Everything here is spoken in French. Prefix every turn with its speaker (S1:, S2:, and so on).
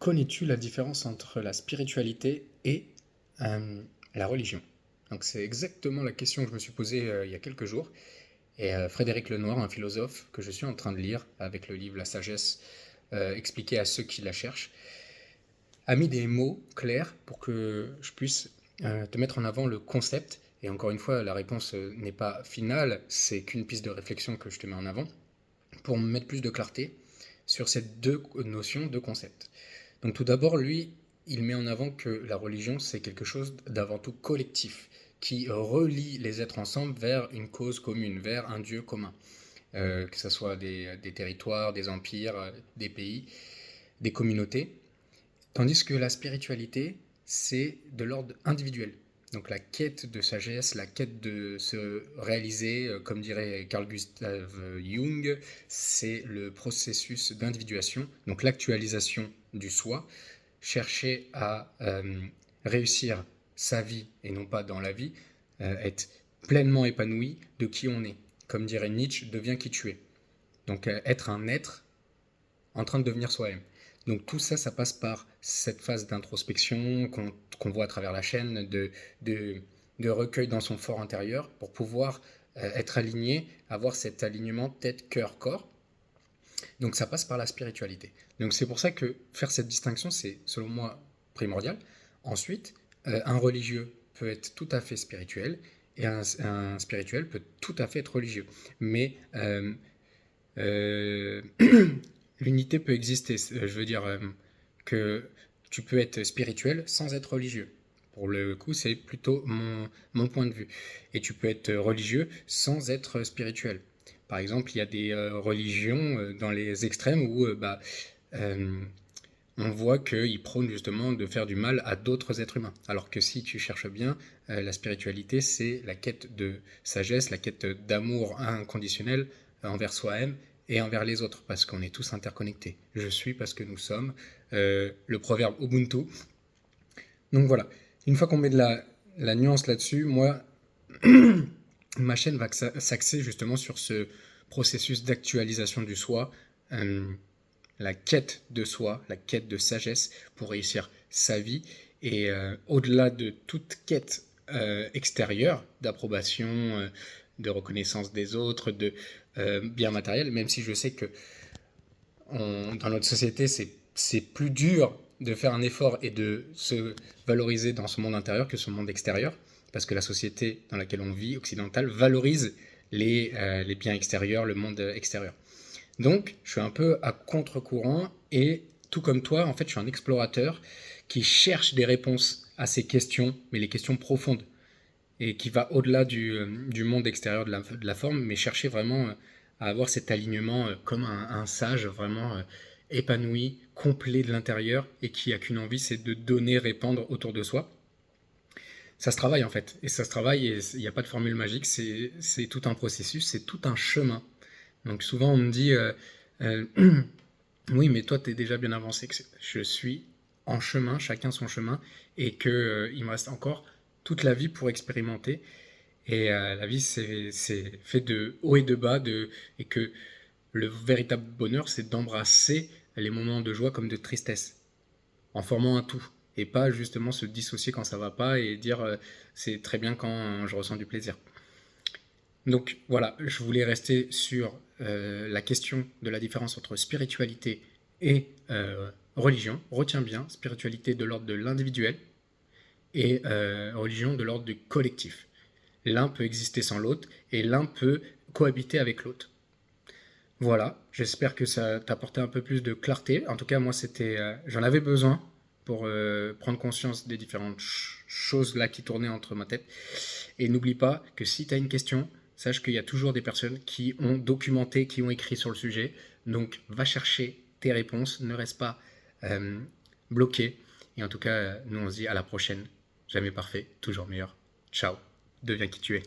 S1: Connais-tu la différence entre la spiritualité et la religion? Donc c'est exactement la question que je me suis posée il y a quelques jours. Et Frédéric Lenoir, un philosophe que je suis en train de lire avec le livre La Sagesse expliquée à ceux qui la cherchent, a mis des mots clairs pour que je puisse te mettre en avant le concept. Et encore une fois, la réponse n'est pas finale, c'est qu'une piste de réflexion que je te mets en avant pour mettre plus de clarté sur ces deux notions, deux concepts. Donc tout d'abord, lui, il met en avant que la religion, c'est quelque chose d'avant tout collectif, qui relie les êtres ensemble vers une cause commune, vers un Dieu commun, que ce soit des territoires, des empires, des pays, des communautés. Tandis que la spiritualité, c'est de l'ordre individuel. Donc la quête de sagesse, la quête de se réaliser, comme dirait Carl Gustav Jung, c'est le processus d'individuation, donc l'actualisation du soi, chercher à réussir sa vie et non pas dans la vie, être pleinement épanoui de qui on est. Comme dirait Nietzsche, deviens qui tu es. Donc être un être en train de devenir soi-même. Donc tout ça, ça passe par cette phase d'introspection qu'on voit à travers la chaîne, de recueil dans son fort intérieur pour pouvoir être aligné, avoir cet alignement tête, cœur, corps. Donc ça passe par la spiritualité. Donc c'est pour ça que faire cette distinction, c'est selon moi primordial. Ensuite, un religieux peut être tout à fait spirituel et un spirituel peut tout à fait être religieux. Mais euh, l'unité peut exister. Je veux dire que tu peux être spirituel sans être religieux. Pour le coup, c'est plutôt mon point de vue. Et tu peux être religieux sans être spirituel. Par exemple, il y a des religions dans les extrêmes où euh, on voit qu'ils prônent justement de faire du mal à d'autres êtres humains. Alors que si tu cherches bien, la spiritualité, c'est la quête de sagesse, la quête d'amour inconditionnel envers soi-même et envers les autres, parce qu'on est tous interconnectés. Je suis parce que nous sommes. Le proverbe Ubuntu. Donc voilà, une fois qu'on met de la nuance là-dessus, moi, ma chaîne va s'axer justement sur ce processus d'actualisation du soi, euh, la quête de soi, la quête de sagesse pour réussir sa vie. Et au-delà de toute quête extérieure, d'approbation, de reconnaissance des autres, de bien matériel, même si je sais que dans notre société, c'est plus dur de faire un effort et de se valoriser dans ce monde intérieur que ce monde extérieur, parce que la société dans laquelle on vit, occidentale, valorise les biens extérieurs, le monde extérieur. Donc, je suis un peu à contre-courant et tout comme toi, en fait, je suis un explorateur qui cherche des réponses à ces questions, mais les questions profondes, et qui va au-delà du monde extérieur de la forme, mais chercher vraiment à avoir cet alignement comme un sage, vraiment épanoui, complet de l'intérieur, et qui a qu'une envie, c'est de donner, répandre autour de soi. Ça se travaille en fait, et ça se travaille, et il n'y a pas de formule magique, c'est tout un processus, c'est tout un chemin. Donc souvent on me dit euh, oui mais toi tu es déjà bien avancé, que je suis en chemin, chacun son chemin, et que il me reste encore toute la vie pour expérimenter. Et la vie c'est fait de haut et de bas, et que le véritable bonheur c'est d'embrasser les moments de joie comme de tristesse, en formant un tout. Et pas justement se dissocier quand ça va pas et dire c'est très bien quand je ressens du plaisir. Donc voilà, je voulais rester sur la question de la différence entre spiritualité et religion. Retiens bien, spiritualité de l'ordre de l'individuel et religion de l'ordre du collectif. L'un peut exister sans l'autre et l'un peut cohabiter avec l'autre. Voilà, j'espère que ça t'a apporté un peu plus de clarté. En tout cas, moi, j'en avais besoin pour prendre conscience des différentes choses là qui tournaient entre ma tête. Et n'oublie pas que si tu as une question, sache qu'il y a toujours des personnes qui ont documenté, qui ont écrit sur le sujet. Donc, va chercher tes réponses, ne reste pas euh, bloqué. Et en tout cas, nous, on se dit à la prochaine. Jamais parfait, toujours meilleur. Ciao, deviens qui tu es.